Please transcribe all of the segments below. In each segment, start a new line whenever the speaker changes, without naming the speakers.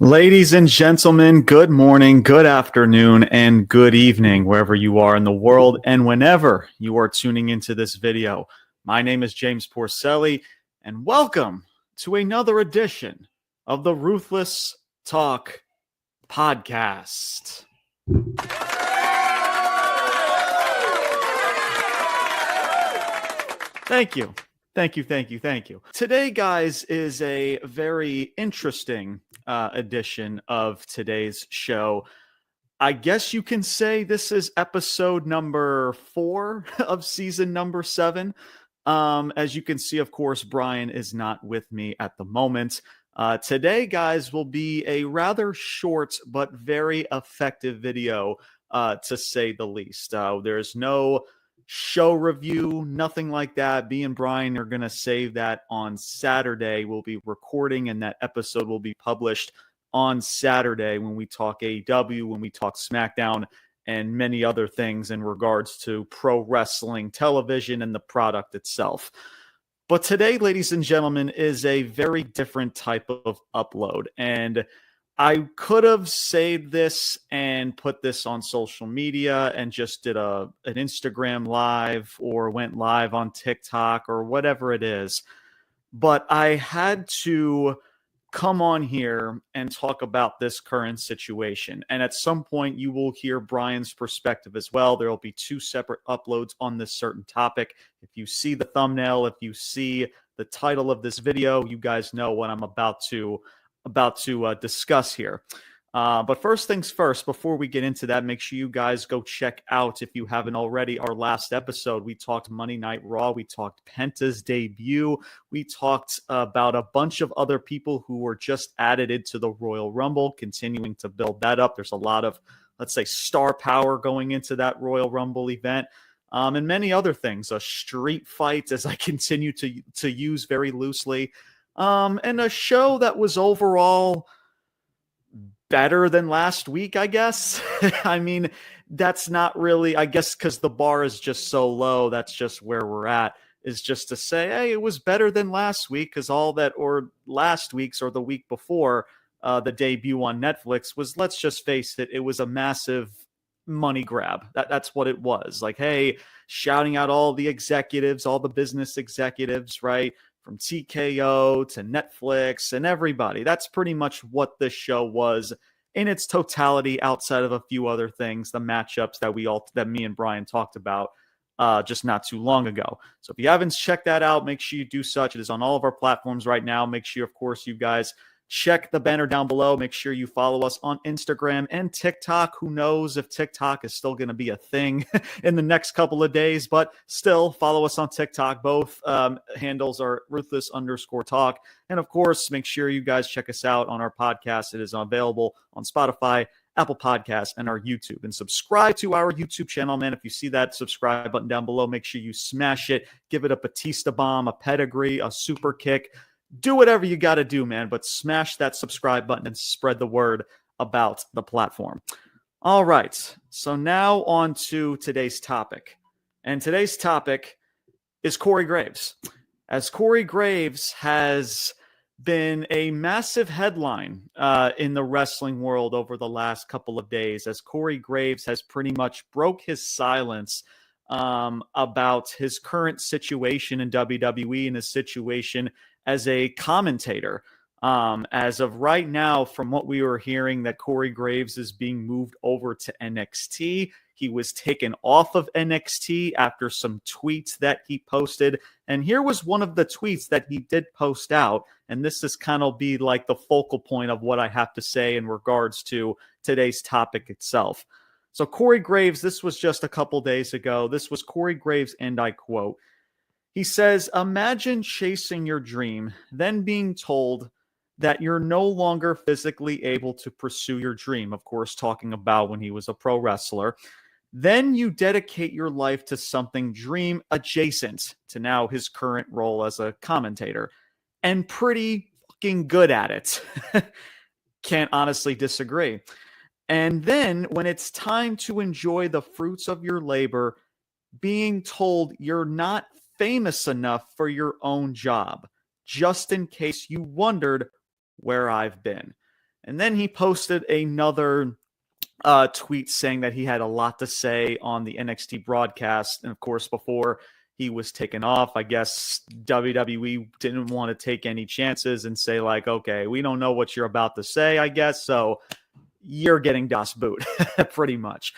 Ladies and gentlemen, good morning, good afternoon, and good evening, wherever you are in the world and whenever you are tuning into this video. My name is James Porcelli, and welcome to another edition of the Ruthless Talk Podcast. Thank you. Thank you. Today, guys, is a very interesting edition of today's show. I guess you can say this is episode number 4 of season number 7. As you can see, of course, Brian is not with me at the moment. Today, guys, will be a rather short but very effective video, to say the least. There's no show review, nothing like that. Me and Brian are going to save that on Saturday. We'll be recording, and that episode will be published on Saturday when we talk AEW, when we talk SmackDown, and many other things in regards to pro wrestling television and the product itself. But today, ladies and gentlemen, is a very different type of upload. And I could have saved this and put this on social media and just did an Instagram live or went live on TikTok or whatever it is. But I had to come on here and talk about this current situation. And at some point, you will hear Brian's perspective as well. There will be 2 separate uploads on this certain topic. If you see the thumbnail, if you see the title of this video, you guys know what I'm about to discuss here. But first things first, before we get into that, make sure you guys go check out, if you haven't already, our last episode. We talked Monday Night Raw. We talked Penta's debut. We talked about a bunch of other people who were just added into the Royal Rumble, continuing to build that up. There's a lot of, let's say, star power going into that Royal Rumble event. And many other things. A street fight, as I continue to use very loosely. And a show that was overall better than last week, I guess. I mean, that's not really, I guess, because the bar is just so low. That's just where we're at, is just to say, hey, it was better than last week, because all that, or last week's or the week before, the debut on Netflix was, let's just face it, it was a massive money grab. That's what it was. Like, hey, shouting out all the executives, all the business executives, right? From TKO to Netflix and everybody. That's pretty much what this show was in its totality, outside of a few other things, the matchups that me and Brian talked about just not too long ago. So if you haven't checked that out, make sure you do such. It is on all of our platforms right now. Make sure, of course, you guys check the banner down below. Make sure you follow us on Instagram and TikTok. Who knows if TikTok is still going to be a thing in the next couple of days, but still follow us on TikTok. Both handles are Ruthless_Talk. And of course, make sure you guys check us out on our podcast. It is available on Spotify, Apple Podcasts, and our YouTube. And subscribe to our YouTube channel, man. If you see that subscribe button down below, make sure you smash it. Give it a Batista bomb, a pedigree, a super kick. Do whatever you got to do, man, but smash that subscribe button and spread the word about the platform. All right, so now on to today's topic. And today's topic is Corey Graves. As Corey Graves has been a massive headline in the wrestling world over the last couple of days, as Corey Graves has pretty much broke his silence about his current situation in WWE and his situation as a commentator. As of right now, from what we were hearing, that Corey Graves is being moved over to NXT. He was taken off of NXT after some tweets that he posted. And here was one of the tweets that he did post out. And this is kind of be like the focal point of what I have to say in regards to today's topic itself. So Corey Graves, this was just a couple days ago. This was Corey Graves, and I quote, he says, "Imagine chasing your dream, then being told that you're no longer physically able to pursue your dream." Of course, talking about when he was a pro wrestler. "Then you dedicate your life to something dream adjacent to now his current role as a commentator, and pretty fucking good at it." Can't honestly disagree. And then when it's time to enjoy the fruits of your labor, being told you're not famous enough for your own job, just in case you wondered where I've been. And then he posted another tweet saying that he had a lot to say on the NXT broadcast. And of course, before he was taken off, I guess WWE didn't want to take any chances and say like, okay, we don't know what you're about to say, I guess. So you're getting Das Boot pretty much.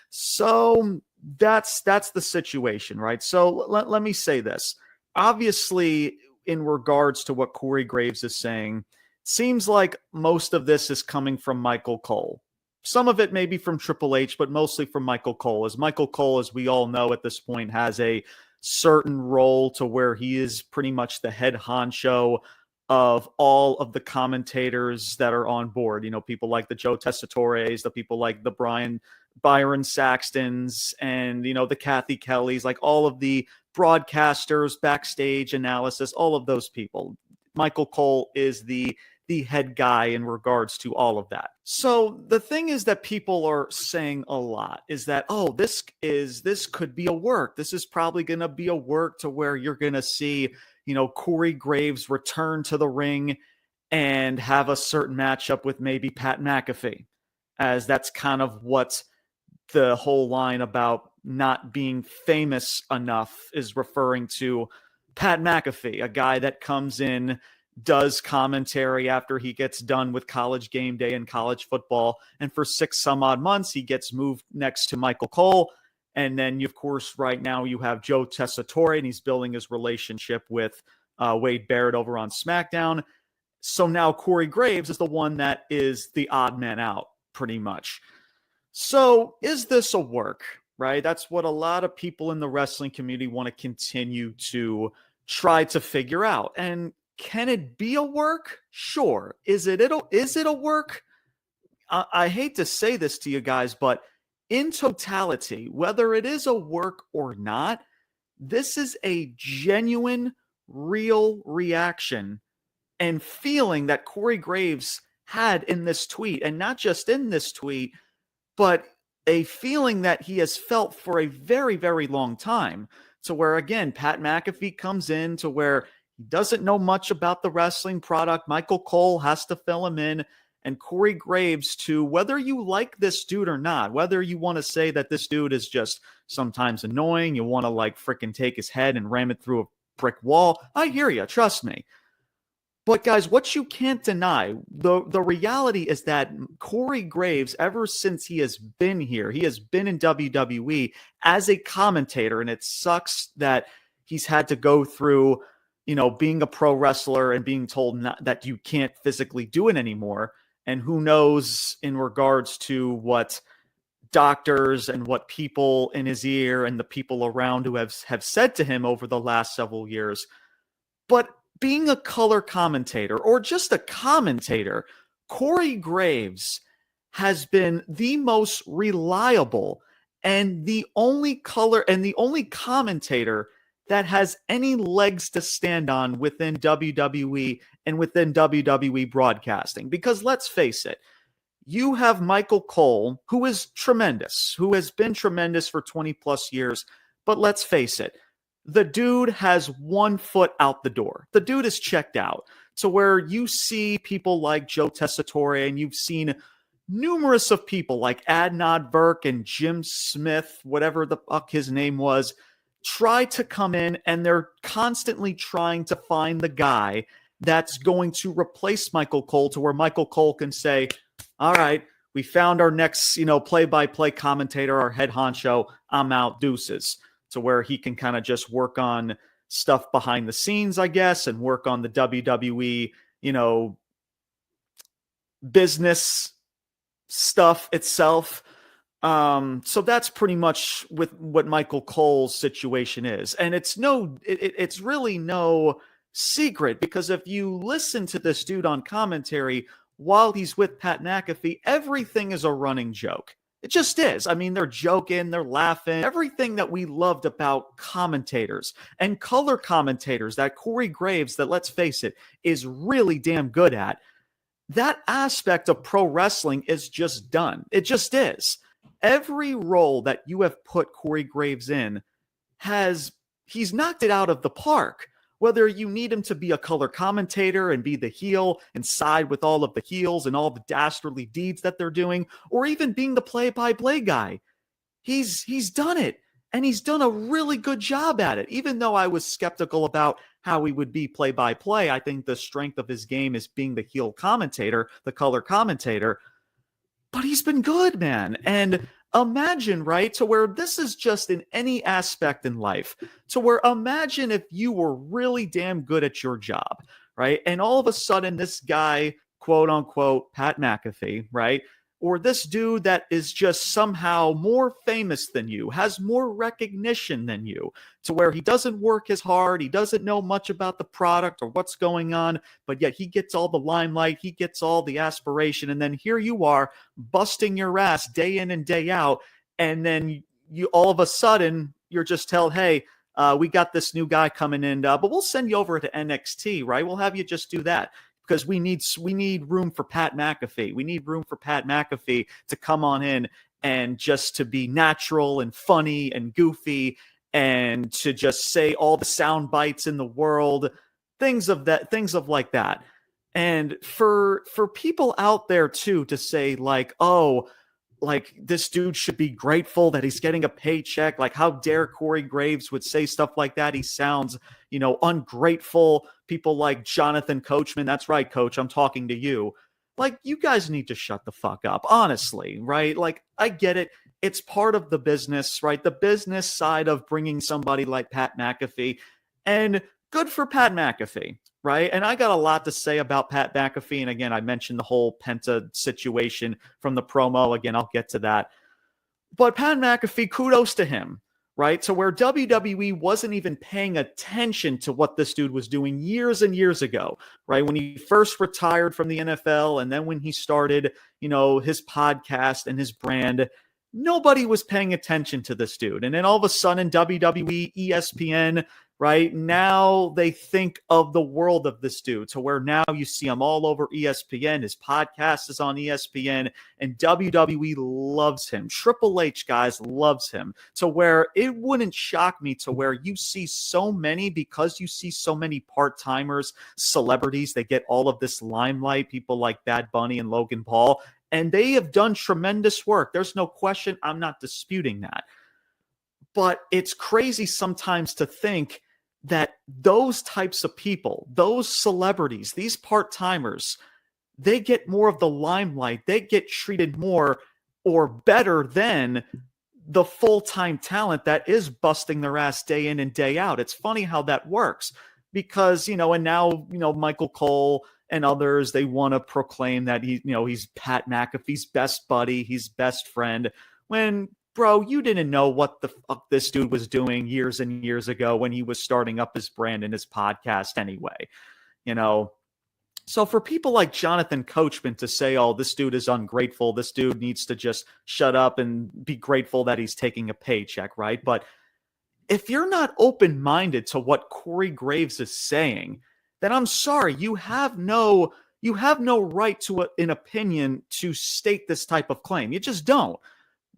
So that's the situation, right? So let me say this. Obviously, in regards to what Corey Graves is saying, seems like most of this is coming from Michael Cole. Some of it may be from Triple H, but mostly from Michael Cole. As Michael Cole, as we all know at this point, has a certain role to where he is pretty much the head honcho of all of the commentators that are on board. You know, people like the Joe Tessitores, the people like the Byron Saxtons, and, you know, the Kathy Kellys, like all of the broadcasters, backstage analysis, all of those people. Michael Cole is the head guy in regards to all of that. So the thing is that people are saying a lot is that, oh, this could be a work. This is probably going to be a work to where you're going to see, you know, Corey Graves return to the ring and have a certain matchup with maybe Pat McAfee, as that's kind of what the whole line about not being famous enough is referring to. Pat McAfee, a guy that comes in, does commentary after he gets done with College Game Day and college football, and for 6 some odd months he gets moved next to Michael Cole. And then, of course, right now you have Joe Tessitore, and he's building his relationship with Wade Barrett over on SmackDown. So now Corey Graves is the one that is the odd man out, pretty much. So is this a work, right? That's what a lot of people in the wrestling community want to continue to try to figure out. And can it be a work? Sure. Is it a work? I hate to say this to you guys, but in totality, whether it is a work or not, this is a genuine, real reaction and feeling that Corey Graves had in this tweet. And not just in this tweet, but a feeling that he has felt for a very, very long time. To where, again, Pat McAfee comes in to where he doesn't know much about the wrestling product. Michael Cole has to fill him in. And Corey Graves, to whether you like this dude or not, whether you want to say that this dude is just sometimes annoying, you want to like freaking take his head and ram it through a brick wall, I hear you, trust me. But guys, what you can't deny, the reality is that Corey Graves, ever since he has been here, he has been in WWE as a commentator, and it sucks that he's had to go through, you know, being a pro wrestler and being told that you can't physically do it anymore. And who knows in regards to what doctors and what people in his ear and the people around who have said to him over the last several years. But being a color commentator or just a commentator, Corey Graves has been the most reliable and the only color and the only commentator that has any legs to stand on within WWE and within WWE broadcasting. Because let's face it, you have Michael Cole, who is tremendous, who has been tremendous for 20 plus years. But let's face it, the dude has 1 foot out the door. The dude is checked out. To where you see people like Joe Tessitore, and you've seen numerous of people like Adnan Virk and Jim Smith, whatever the fuck his name was, try to come in, and they're constantly trying to find the guy that's going to replace Michael Cole, to where Michael Cole can say, all right, we found our next, you know, play-by-play commentator, our head honcho, I'm out, deuces. To where he can kind of just work on stuff behind the scenes, I guess, and work on the WWE, you know, business stuff itself. So that's pretty much with what Michael Cole's situation is. And it's it's really no secret, because if you listen to this dude on commentary while he's with Pat McAfee, everything is a running joke. It just is. I mean, they're joking, they're laughing. Everything that we loved about commentators and color commentators that Corey Graves, that let's face it, is really damn good at, that aspect of pro wrestling is just done. It just is. Every role that you have put Corey Graves in he's knocked it out of the park. whether you need him to be a color commentator and be the heel and side with all of the heels and all the dastardly deeds that they're doing, or even being the play-by-play guy. He's done it, and he's done a really good job at it. Even though I was skeptical about how he would be play-by-play, I think the strength of his game is being the heel commentator, the color commentator. But he's been good, man. And imagine, right, to where this is just in any aspect in life, to where imagine if you were really damn good at your job, right? And all of a sudden, this guy, quote unquote, Pat McAfee, right? Or this dude that is just somehow more famous than you, has more recognition than you, to where he doesn't work as hard, he doesn't know much about the product or what's going on, but yet he gets all the limelight, he gets all the aspiration, and then here you are busting your ass day in and day out, and then you all of a sudden, you're just told, hey, we got this new guy coming in, but we'll send you over to NXT, right? We'll have you just do that. Because we need room for Pat McAfee. We need room for Pat McAfee to come on in and just to be natural and funny and goofy and to just say all the sound bites in the world, things of like that. And for people out there too to say like, oh, like this dude should be grateful that he's getting a paycheck. Like, how dare Corey Graves would say stuff like that? He sounds, ungrateful. People like Jonathan Coachman. That's right, Coach. I'm talking to you. Like, you guys need to shut the fuck up, honestly, right? Like, I get it. It's part of the business, right? The business side of bringing somebody like Pat McAfee. And good for Pat McAfee, right? And I got a lot to say about Pat McAfee. And again, I mentioned the whole Penta situation from the promo. Again, I'll get to that. But Pat McAfee, kudos to him, right? To where WWE wasn't even paying attention to what this dude was doing years and years ago, right? When he first retired from the NFL and then when he started, his podcast and his brand, nobody was paying attention to this dude. And then all of a sudden, WWE, ESPN, right? Now they think of the world of this dude to where now you see him all over ESPN. His podcast is on ESPN and WWE loves him. Triple H, guys, loves him to where it wouldn't shock me to where you see so many, because you see so many part-timers, celebrities, they get all of this limelight, people like Bad Bunny and Logan Paul, and they have done tremendous work. There's no question. I'm not disputing that. But it's crazy sometimes to think that those types of people, those celebrities, these part-timers, they get more of the limelight. They get treated more or better than the full-time talent that is busting their ass day in and day out. It's funny how that works because, and now, Michael Cole and others, they want to proclaim that he's Pat McAfee's best buddy, his best friend, when, bro, you didn't know what the fuck this dude was doing years and years ago when he was starting up his brand and his podcast anyway, So for people like Jonathan Coachman to say, oh, this dude is ungrateful, this dude needs to just shut up and be grateful that he's taking a paycheck, right? But if you're not open-minded to what Corey Graves is saying, then I'm sorry, you have no right to an opinion to state this type of claim. You just don't.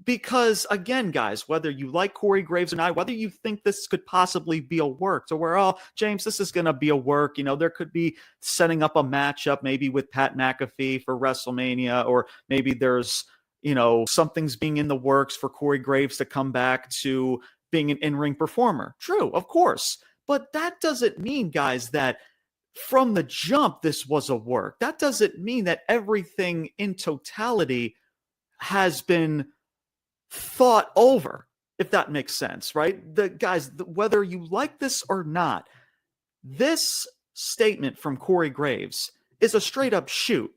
Because, again, guys, whether you like Corey Graves or not, whether you think this could possibly be a work, to where, oh, James, this is going to be a work, there could be setting up a matchup maybe with Pat McAfee for WrestleMania, or maybe there's, something's being in the works for Corey Graves to come back to being an in-ring performer. True, of course. But that doesn't mean, guys, that from the jump this was a work. That doesn't mean that everything in totality has been thought over, if that makes sense, right? Whether you like this or not, this statement from Corey Graves is a straight up shoot,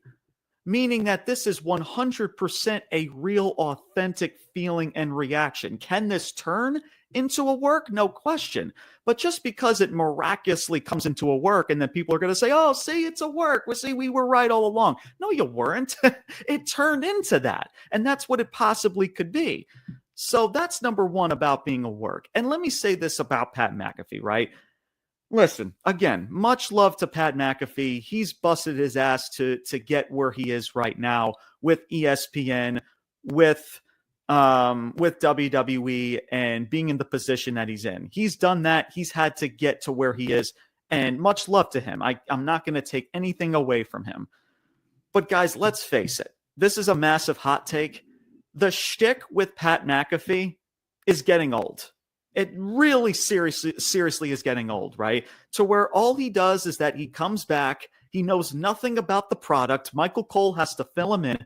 meaning that this is 100% a real, authentic feeling and reaction. Can this turn into a work? No question. But just because it miraculously comes into a work and then people are going to say, oh, see, it's a work. Well, see, we were right all along. No, you weren't. It turned into that. And that's what it possibly could be. So that's number one about being a work. And let me say this about Pat McAfee, right? Listen, again, much love to Pat McAfee. He's busted his ass to get where he is right now with ESPN, with WWE, and being in the position that he's in. He's done that. He's had to get to where he is. And much love to him. I'm not going to take anything away from him. But guys, let's face it. This is a massive hot take. The shtick with Pat McAfee is getting old. It really seriously is getting old, right? To where all he does is that he comes back, he knows nothing about the product. Michael Cole has to fill him in,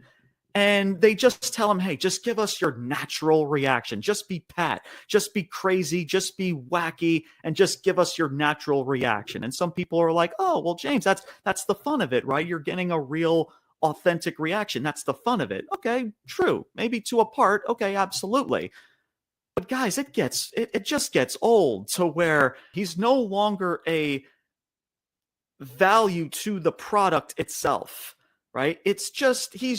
and they just tell him, hey, just give us your natural reaction. Just be Pat, just be crazy, just be wacky, and just give us your natural reaction. And some people are like, oh, well, James, that's the fun of it, right? You're getting a real authentic reaction. That's the fun of it. Okay, true. Maybe to a part. Okay, absolutely. But guys, it just gets old to where he's no longer a value to the product itself, right? He's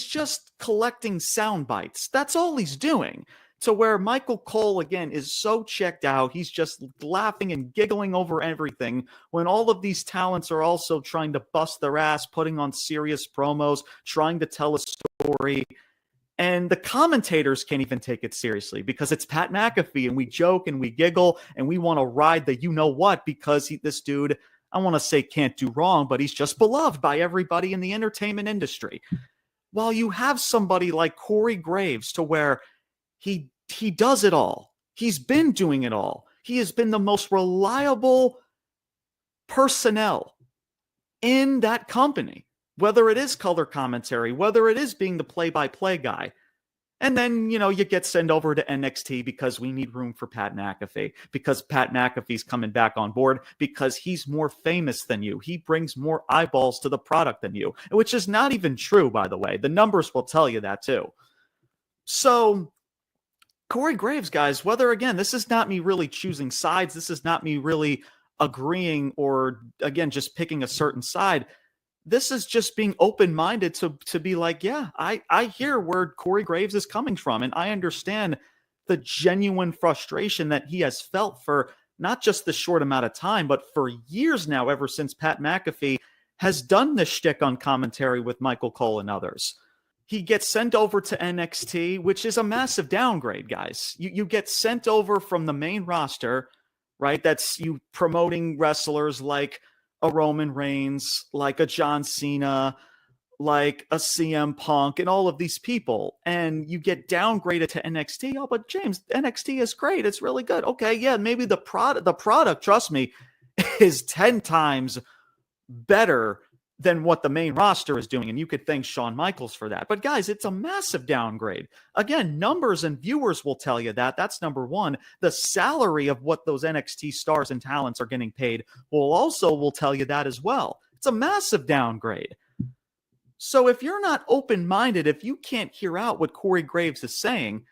just collecting sound bites. That's all he's doing. To where Michael Cole, again, is so checked out. He's just laughing and giggling over everything when all of these talents are also trying to bust their ass, putting on serious promos, trying to tell a story. And the commentators can't even take it seriously because it's Pat McAfee, and we joke and we giggle and we want to ride the you-know-what because this dude, I want to say can't do wrong, but he's just beloved by everybody in the entertainment industry. While you have somebody like Corey Graves to where he does it all. He's been doing it all. He has been the most reliable personnel in that company, whether it is color commentary, whether it is being the play-by-play guy. And then, you get sent over to NXT because we need room for Pat McAfee, because Pat McAfee's coming back on board, because he's more famous than you. He brings more eyeballs to the product than you, which is not even true, by the way. The numbers will tell you that too. So Corey Graves, guys, whether, again, this is not me really choosing sides. This is not me really agreeing or, again, just picking a certain side. This is just being open-minded to be like, yeah, I hear where Corey Graves is coming from, and I understand the genuine frustration that he has felt for not just the short amount of time, but for years now, ever since Pat McAfee has done this shtick on commentary with Michael Cole and others. He gets sent over to NXT, which is a massive downgrade, guys. You get sent over from the main roster, right? That's you promoting wrestlers like a Roman Reigns, like a John Cena, like a CM Punk, and all of these people. And you get downgraded to NXT. Oh, but James, NXT is great. It's really good. Okay, yeah, maybe the product, trust me, is 10 times better than what the main roster is doing. And you could thank Shawn Michaels for that. But guys, it's a massive downgrade. Again, numbers and viewers will tell you that. That's number one. The salary of what those NXT stars and talents are getting paid will tell you that as well. It's a massive downgrade. So if you're not open-minded, if you can't hear out what Corey Graves is saying,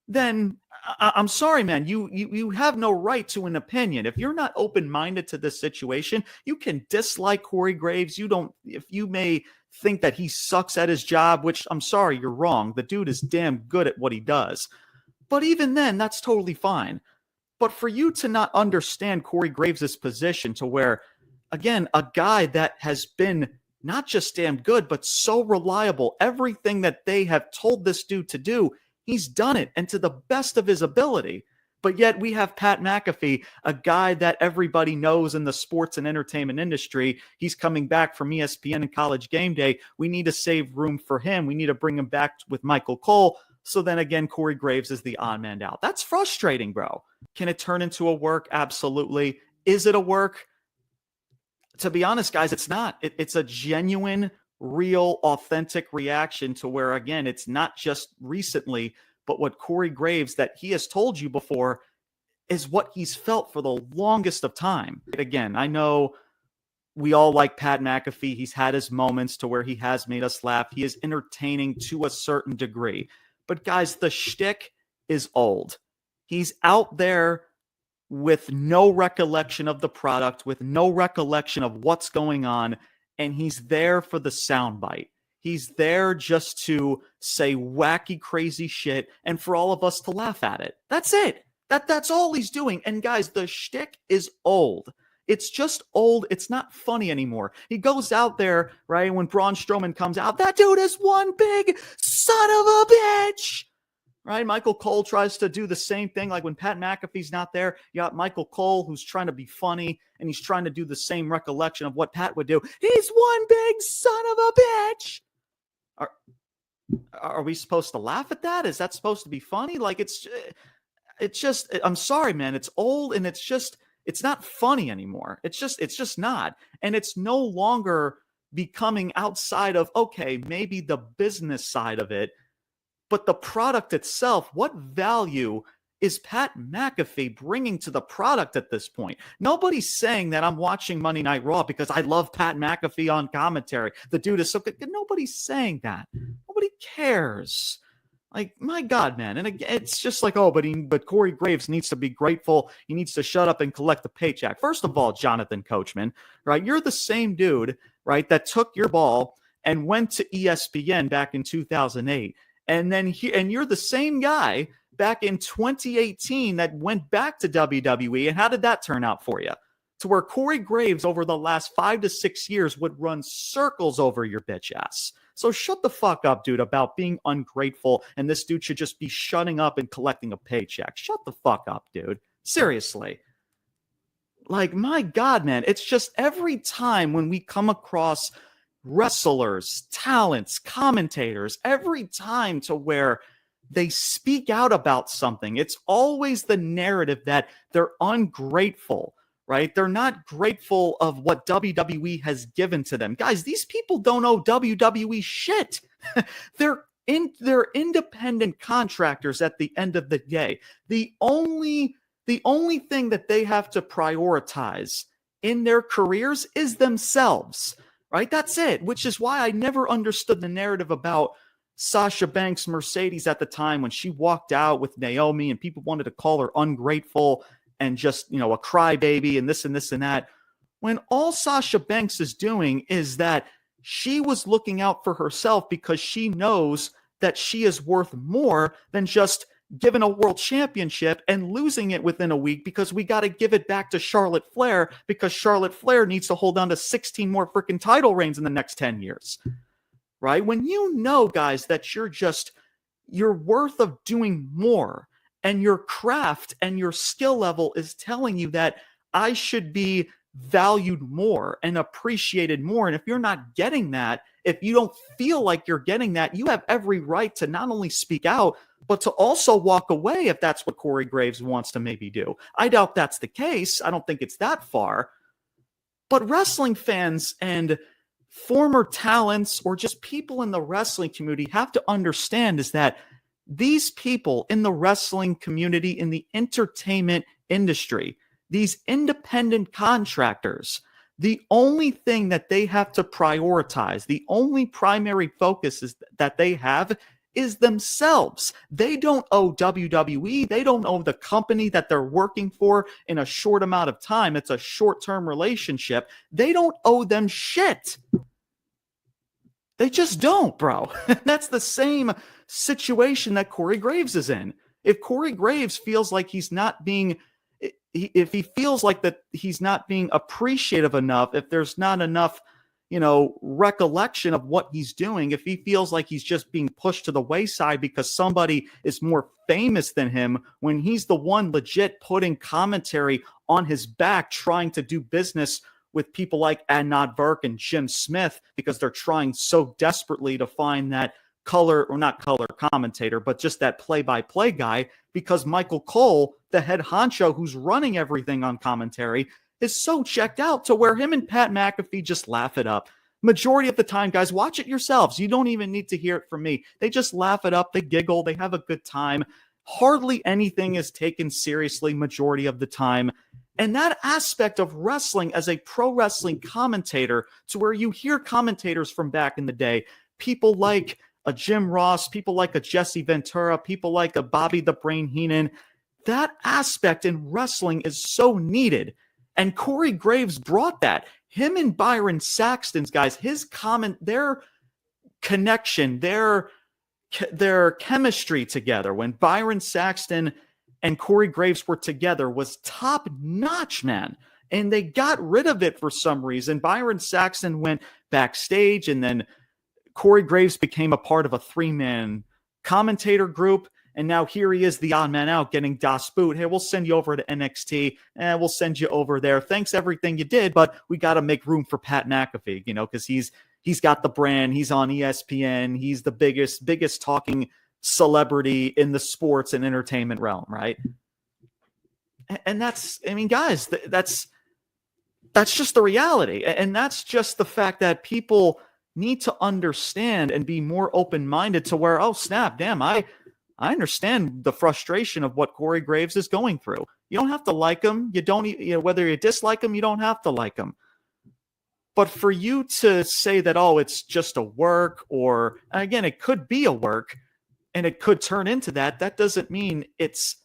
then I'm sorry, man. You have no right to an opinion. If you're not open-minded to this situation, you can dislike Corey Graves. If you may think that he sucks at his job, which I'm sorry, you're wrong. The dude is damn good at what he does. But even then, that's totally fine. But for you to not understand Corey Graves' position to where, again, a guy that has been not just damn good, but so reliable, everything that they have told this dude to do, he's done it, and to the best of his ability. But yet we have Pat McAfee, a guy that everybody knows in the sports and entertainment industry. He's coming back from ESPN and College Game Day. We need to save room for him. We need to bring him back with Michael Cole. So then again, Corey Graves is the odd man out. That's frustrating, bro. Can it turn into a work? Absolutely. Is it a work? To be honest, guys, it's not. It's a genuine, real, authentic reaction to where, again, it's not just recently, but what Corey Graves, that he has told you before, is what he's felt for the longest of time. Again, I know we all like Pat McAfee. He's had his moments to where he has made us laugh. He is entertaining to a certain degree. But guys, the shtick is old. He's out there with no recollection of the product, with no recollection of what's going on, and he's there for the soundbite. He's there just to say wacky, crazy shit and for all of us to laugh at it. That's it. That's all he's doing. And guys, the shtick is old. It's just old. It's not funny anymore. He goes out there, right, when Braun Strowman comes out, that dude is one big son of a bitch. right? Michael Cole tries to do the same thing. Like when Pat McAfee's not there, you got Michael Cole who's trying to be funny and he's trying to do the same recollection of what Pat would do. He's one big son of a bitch. Are we supposed to laugh at that? Is that supposed to be funny? Like it's just, I'm sorry, man. It's old and it's not funny anymore. It's just not. And it's no longer becoming outside of, okay, maybe the business side of it, but the product itself. What value is Pat McAfee bringing to the product at this point? Nobody's saying that I'm watching Monday Night Raw because I love Pat McAfee on commentary. The dude is so good. Nobody's saying that. Nobody cares. Like, my God, man. And again, it's just like, oh, but Corey Graves needs to be grateful. He needs to shut up and collect the paycheck. First of all, Jonathan Coachman, right? You're the same dude, right, that took your ball and went to ESPN back in 2008. And then and you're the same guy back in 2018 that went back to WWE. And how did that turn out for you? To where Corey Graves over the last 5 to 6 years would run circles over your bitch ass. So shut the fuck up, dude, about being ungrateful, and this dude should just be shutting up and collecting a paycheck. Shut the fuck up, dude. Seriously. Like, my God, man, it's just every time when we come across wrestlers, talents, commentators, every time to where they speak out about something, it's always the narrative that they're ungrateful, right? They're not grateful of what WWE has given to them. Guys, these people don't owe WWE shit. They're independent contractors at the end of the day. The only thing that they have to prioritize in their careers is themselves, right? That's it, which is why I never understood the narrative about Sasha Banks Mercedes at the time when she walked out with Naomi and people wanted to call her ungrateful and just, a crybaby and this and this and that. When all Sasha Banks is doing is that she was looking out for herself because she knows that she is worth more than just given a world championship and losing it within a week because we got to give it back to Charlotte Flair because Charlotte Flair needs to hold on to 16 more freaking title reigns in the next 10 years. Right? When you know, guys, that you're worth of doing more and your craft and your skill level is telling you that I should be valued more and appreciated more. And if you're not getting that, if you don't feel like you're getting that, you have every right to not only speak out, but to also walk away if that's what Corey Graves wants to maybe do. I doubt that's the case. I don't think it's that far. But wrestling fans and former talents or just people in the wrestling community have to understand is that these people in the wrestling community, in the entertainment industry, these independent contractors, the only thing that they have to prioritize, the only primary focus is that they have is themselves. They don't owe WWE. They don't owe the company that they're working for in a short amount of time. It's a short-term relationship. They don't owe them shit. They just don't, bro. That's the same situation that Corey Graves is in. If Corey Graves feels like he's not being, if he feels like that he's not being appreciative enough, if there's not enough, recollection of what he's doing, if he feels like he's just being pushed to the wayside because somebody is more famous than him, when he's the one legit putting commentary on his back, trying to do business with people like Adnan Burke and Jim Smith, because they're trying so desperately to find that not color commentator, but just that play-by-play guy, because Michael Cole, the head honcho who's running everything on commentary, is so checked out to where him and Pat McAfee just laugh it up. Majority of the time, guys, watch it yourselves. You don't even need to hear it from me. They just laugh it up. They giggle. They have a good time. Hardly anything is taken seriously majority of the time. And that aspect of wrestling as a pro wrestling commentator, to where you hear commentators from back in the day, people like a Jim Ross, people like a Jesse Ventura, people like a Bobby the Brain Heenan, that aspect in wrestling is so needed. And Corey Graves brought that. Him and Byron Saxton's, guys, their connection, their chemistry together when Byron Saxton and Corey Graves were together was top notch, man. And they got rid of it for some reason. Byron Saxton went backstage, and then Corey Graves became a part of a 3-man commentator group. And now here he is, the odd man out, getting Das Boot. Hey, we'll send you over to NXT, and we'll send you over there. Thanks everything you did, but we got to make room for Pat McAfee, because he's got the brand. He's on ESPN. He's the biggest talking celebrity in the sports and entertainment realm, right? And that's, guys, that's just the reality. And that's just the fact that people need to understand and be more open-minded to where, oh, snap, damn, I understand the frustration of what Corey Graves is going through. You don't have to like him. You don't, whether you dislike him, you don't have to like him. But for you to say that, oh, it's just a work, or again, it could be a work and it could turn into that, that doesn't mean it's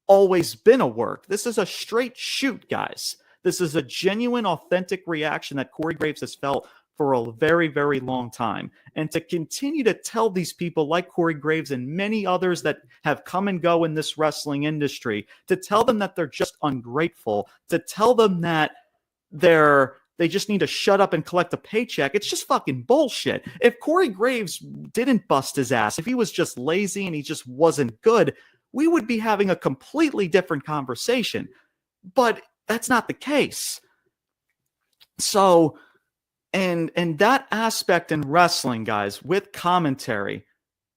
always been a work. This is a straight shoot, guys. This is a genuine, authentic reaction that Corey Graves has felt for a very, very long time. And to continue to tell these people like Corey Graves and many others that have come and go in this wrestling industry, to tell them that they're just ungrateful, to tell them that they just need to shut up and collect a paycheck, it's just fucking bullshit. If Corey Graves didn't bust his ass, if he was just lazy and he just wasn't good, we would be having a completely different conversation. But that's not the case. So, and that aspect in wrestling, guys, with commentary,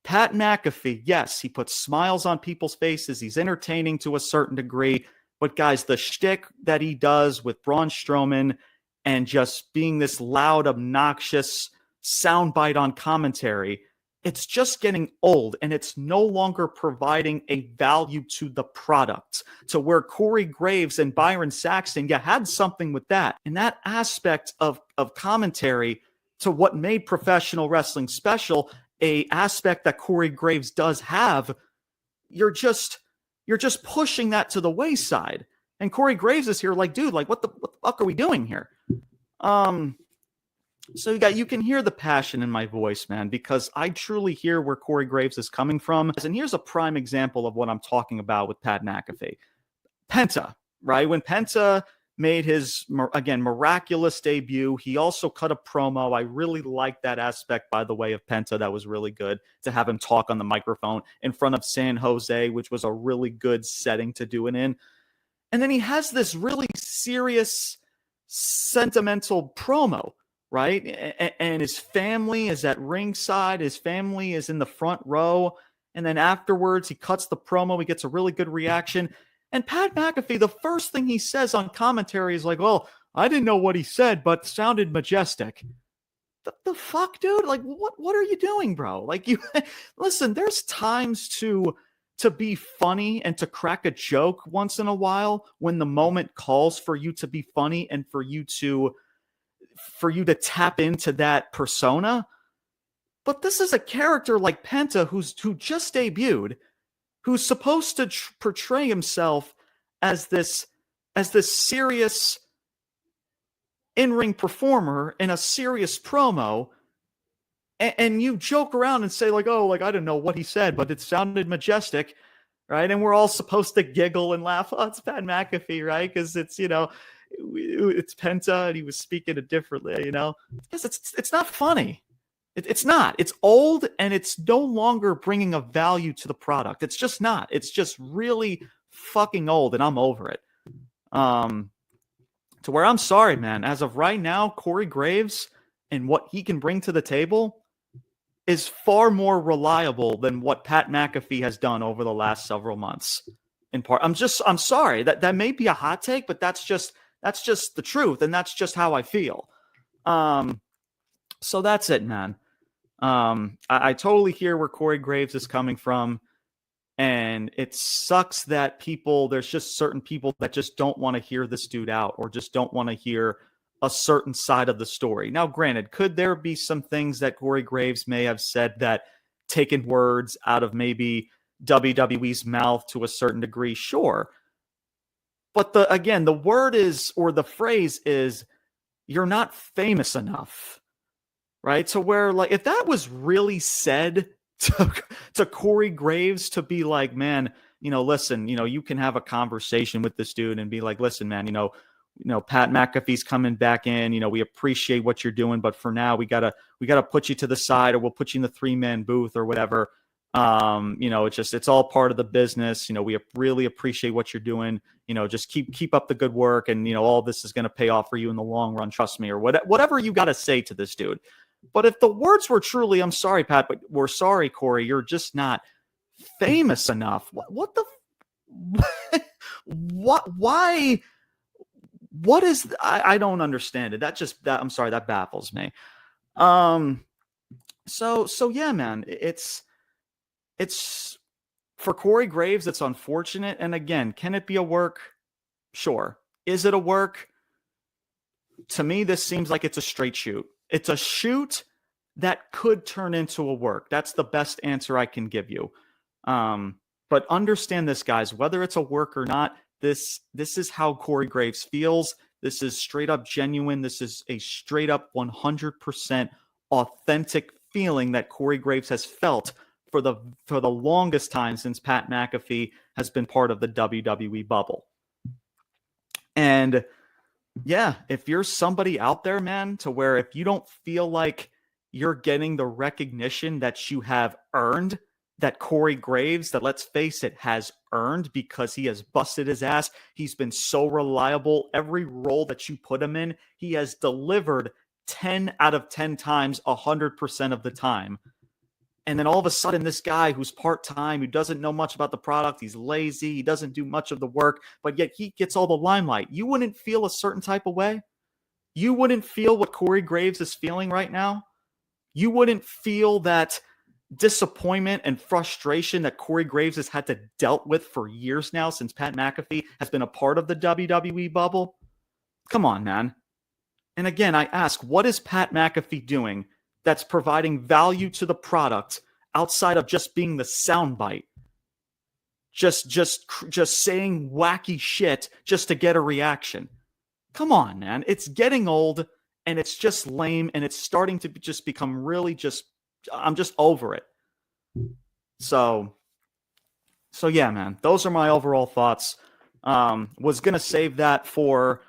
Pat McAfee, yes, he puts smiles on people's faces. He's entertaining to a certain degree. But guys, the shtick that he does with Braun Strowman and just being this loud, obnoxious soundbite on commentary, it's just getting old, and it's no longer providing a value to the product, to where Corey Graves and Byron Saxton, had something with that. And that aspect of commentary to what made professional wrestling special, a aspect that Corey Graves does have, you're just pushing that to the wayside. And Corey Graves is here like, dude, like what the fuck are we doing here? So you can hear the passion in my voice, man, because I truly hear where Corey Graves is coming from. And here's a prime example of what I'm talking about with Pat McAfee. Penta, right? When Penta made his, again, miraculous debut, he also cut a promo. I really liked that aspect, by the way, of Penta. That was really good to have him talk on the microphone in front of San Jose, which was a really good setting to do it in. And then he has this really serious, sentimental promo, right? And his family is at ringside. His family is in the front row. And then afterwards, he cuts the promo. He gets a really good reaction. And Pat McAfee, the first thing he says on commentary is like, well, I didn't know what he said, but sounded majestic. The fuck, dude? Like, what are you doing, bro? Like, listen, there's times to be funny and to crack a joke once in a while when the moment calls for you to be funny and for you to tap into that persona. But this is a character like Penta who just debuted, who's supposed to portray himself as this serious in-ring performer in a serious promo, and you joke around and say like, oh, like I didn't know what he said, but it sounded majestic, right? And we're all supposed to giggle and laugh. Oh, it's Pat McAfee, right? Because it's it's Penta and he was speaking it differently, because it's not funny. It's not. It's old and it's no longer bringing a value to the product. It's just not. It's just really fucking old, and I'm over it. To where I'm sorry, man. As of right now, Corey Graves and what he can bring to the table is far more reliable than what Pat McAfee has done over the last several months. In part, I'm sorry that may be a hot take, but that's just the truth, and that's just how I feel. So that's it, man. I totally hear where Corey Graves is coming from, and it sucks that there's just certain people that just don't want to hear this dude out, or just don't want to hear a certain side of the story. Now, granted, could there be some things that Corey Graves may have said that taken words out of maybe WWE's mouth to a certain degree? Sure. But the word is, or the phrase is, you're not famous enough, right? So where, like, if that was really said to Corey Graves, to be like, man, listen, you can have a conversation with this dude and be like, listen, man, Pat McAfee's coming back in, we appreciate what you're doing, but for now we gotta put you to the side, or we'll put you in the 3-man booth or whatever. It's all part of the business. We really appreciate what you're doing. Just keep up the good work, and all this is going to pay off for you in the long run. Trust me, or whatever you got to say to this dude. But if the words were truly, "I'm sorry, Pat, but we're sorry, Corey, you're just not famous enough." What the? What? Why? What is? I don't understand it. I'm sorry, that baffles me. So yeah, man, it's for Corey Graves. It's unfortunate, and again, can it be a work? Sure. Is it a work? To me, this seems like it's a straight shoot. It's a shoot that could turn into a work. That's the best answer I can give you. But understand this, guys, whether it's a work or not, this is how Corey Graves feels. This is straight up genuine. This is a straight up 100% authentic feeling that Corey Graves has felt for the longest time since Pat McAfee has been part of the WWE bubble. And yeah, if you're somebody out there, man, to where if you don't feel like you're getting the recognition that you have earned, that Corey Graves, that let's face it, has earned because he has busted his ass. He's been so reliable. Every role that you put him in, he has delivered 10 out of 10 times, 100% of the time. And then all of a sudden, this guy who's part-time, who doesn't know much about the product, he's lazy, he doesn't do much of the work, but yet he gets all the limelight. You wouldn't feel a certain type of way? You wouldn't feel what Corey Graves is feeling right now? You wouldn't feel that disappointment and frustration that Corey Graves has had to dealt with for years now since Pat McAfee has been a part of the WWE bubble? Come on, man. And again, I ask, what is Pat McAfee doing that's providing value to the product outside of just being the soundbite? Just saying wacky shit just to get a reaction. Come on, man. It's getting old, and it's just lame, and it's starting to just become really I'm just over it. So yeah, man, those are my overall thoughts. Was going to save that for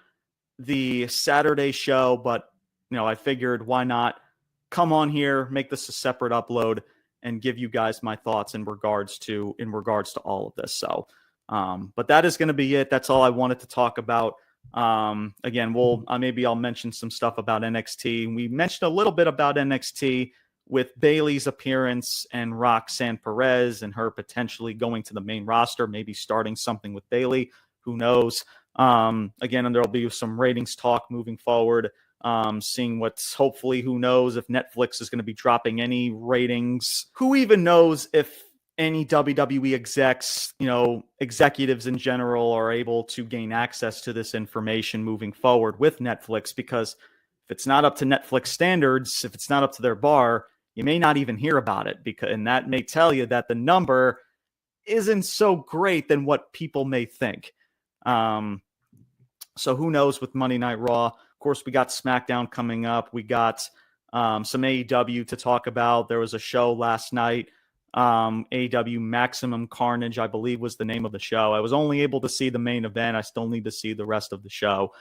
the Saturday show, but I figured why not come on here, make this a separate upload, and give you guys my thoughts in regards to all of this. So, but that is going to be it. That's all I wanted to talk about. Again, maybe I'll mention some stuff about NXT. We mentioned a little bit about NXT with Bayley's appearance and Roxanne Perez and her potentially going to the main roster, maybe starting something with Bayley. Who knows? Again, and there'll be some ratings talk moving forward. Seeing what's hopefully, who knows if Netflix is going to be dropping any ratings. Who even knows if any WWE execs, executives in general, are able to gain access to this information moving forward with Netflix, because if it's not up to Netflix standards, if it's not up to their bar, you may not even hear about it, and that may tell you that the number isn't so great than what people may think. So who knows with Monday Night Raw? Of course, we got SmackDown coming up. We got some AEW to talk about. There was a show last night. AEW Maximum Carnage, I believe, was the name of the show. I was only able to see the main event. I still need to see the rest of the show.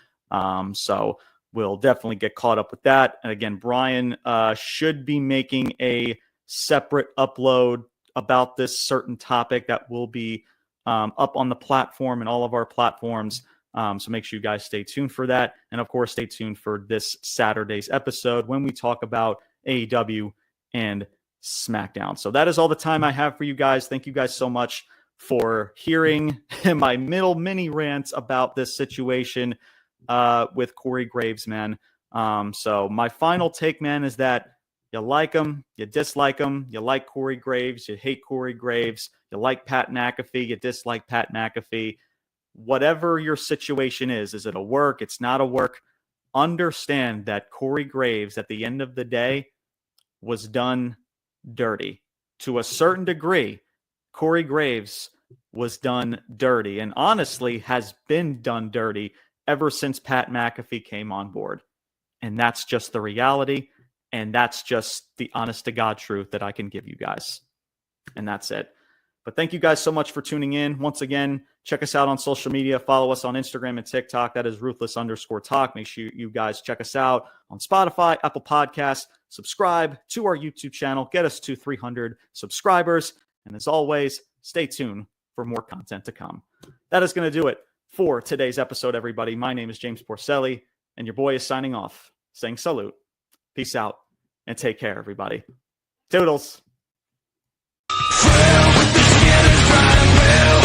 So we'll definitely get caught up with that. And again, Brian should be making a separate upload about this certain topic that will be up on the platform and all of our platforms. So make sure you guys stay tuned for that. And of course, stay tuned for this Saturday's episode when we talk about AEW and SmackDown. So that is all the time I have for you guys. Thank you guys so much for hearing my middle mini rants about this situation with Corey Graves, man. So my final take, man, is that you like him, you dislike him, you like Corey Graves, you hate Corey Graves, you like Pat McAfee, you dislike Pat McAfee. Whatever your situation is it a work? It's not a work. Understand that Corey Graves, at the end of the day, was done dirty. To a certain degree, Corey Graves was done dirty, and honestly has been done dirty ever since Pat McAfee came on board. And that's just the reality, and that's just the honest to God truth that I can give you guys. And that's it. But thank you guys so much for tuning in. Once again, check us out on social media. Follow us on Instagram and TikTok. That is Ruthless_Talk. Make sure you guys check us out on Spotify, Apple Podcasts. Subscribe to our YouTube channel. Get us to 300 subscribers. And as always, stay tuned for more content to come. That is going to do it for today's episode, everybody. My name is James Porcelli, and your boy is signing off, saying salute, peace out, and take care, everybody. Toodles. Well, with the skin is dry, well.